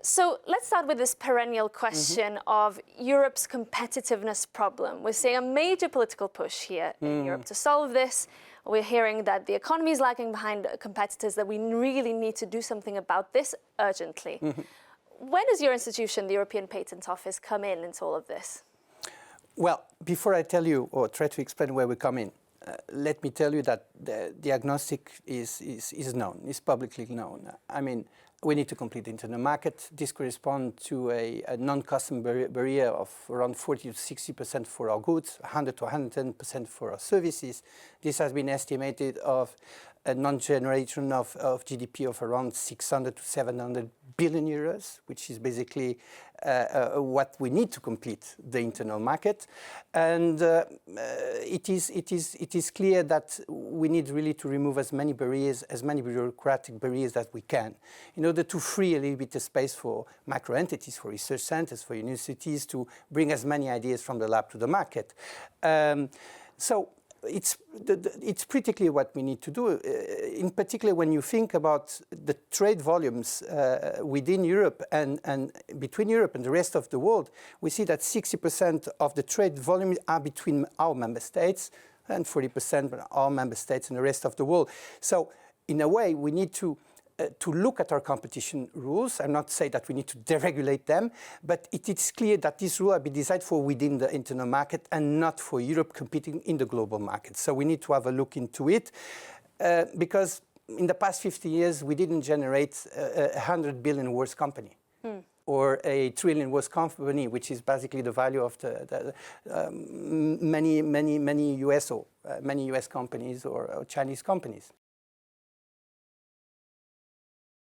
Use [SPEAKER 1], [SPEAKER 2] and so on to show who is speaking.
[SPEAKER 1] So let's start with this perennial question of Europe's competitiveness problem. We're seeing a major political push here in Europe to solve this. We're hearing that the economy is lagging behind competitors, that we really need to do something about this urgently. When does your institution, the European Patent Office, come in into all of this?
[SPEAKER 2] Well, before I tell you or try to explain where we come in, let me tell you that the diagnostic is known, is publicly known. I mean, we need to complete the internal market. This corresponds to a non-custom barrier of around 40 to 60% for our goods, 100 to 110% for our services. This has been estimated of a non-generation of GDP of around 600 to 700 billion euros, which is basically what we need to complete the internal market. And it is clear that we need really to remove as many barriers, as many bureaucratic barriers as we can, in order to free a little bit of space for micro entities, for research centers, for universities to bring as many ideas from the lab to the market. So it's pretty clear what we need to do. In particular, when you think about the trade volumes within Europe and between Europe and the rest of the world, we see that 60% of the trade volumes are between our member states and 40% our member states and the rest of the world. So in a way, we need to look at our competition rules. I'm not saying that we need to deregulate them, but it is clear that these rules have been designed for within the internal market and not for Europe competing in the global market. So we need to have a look into it because in the past 50 years, we didn't generate a 100 billion worth company. Or a trillion worth company, which is basically the value of many US companies or Chinese companies.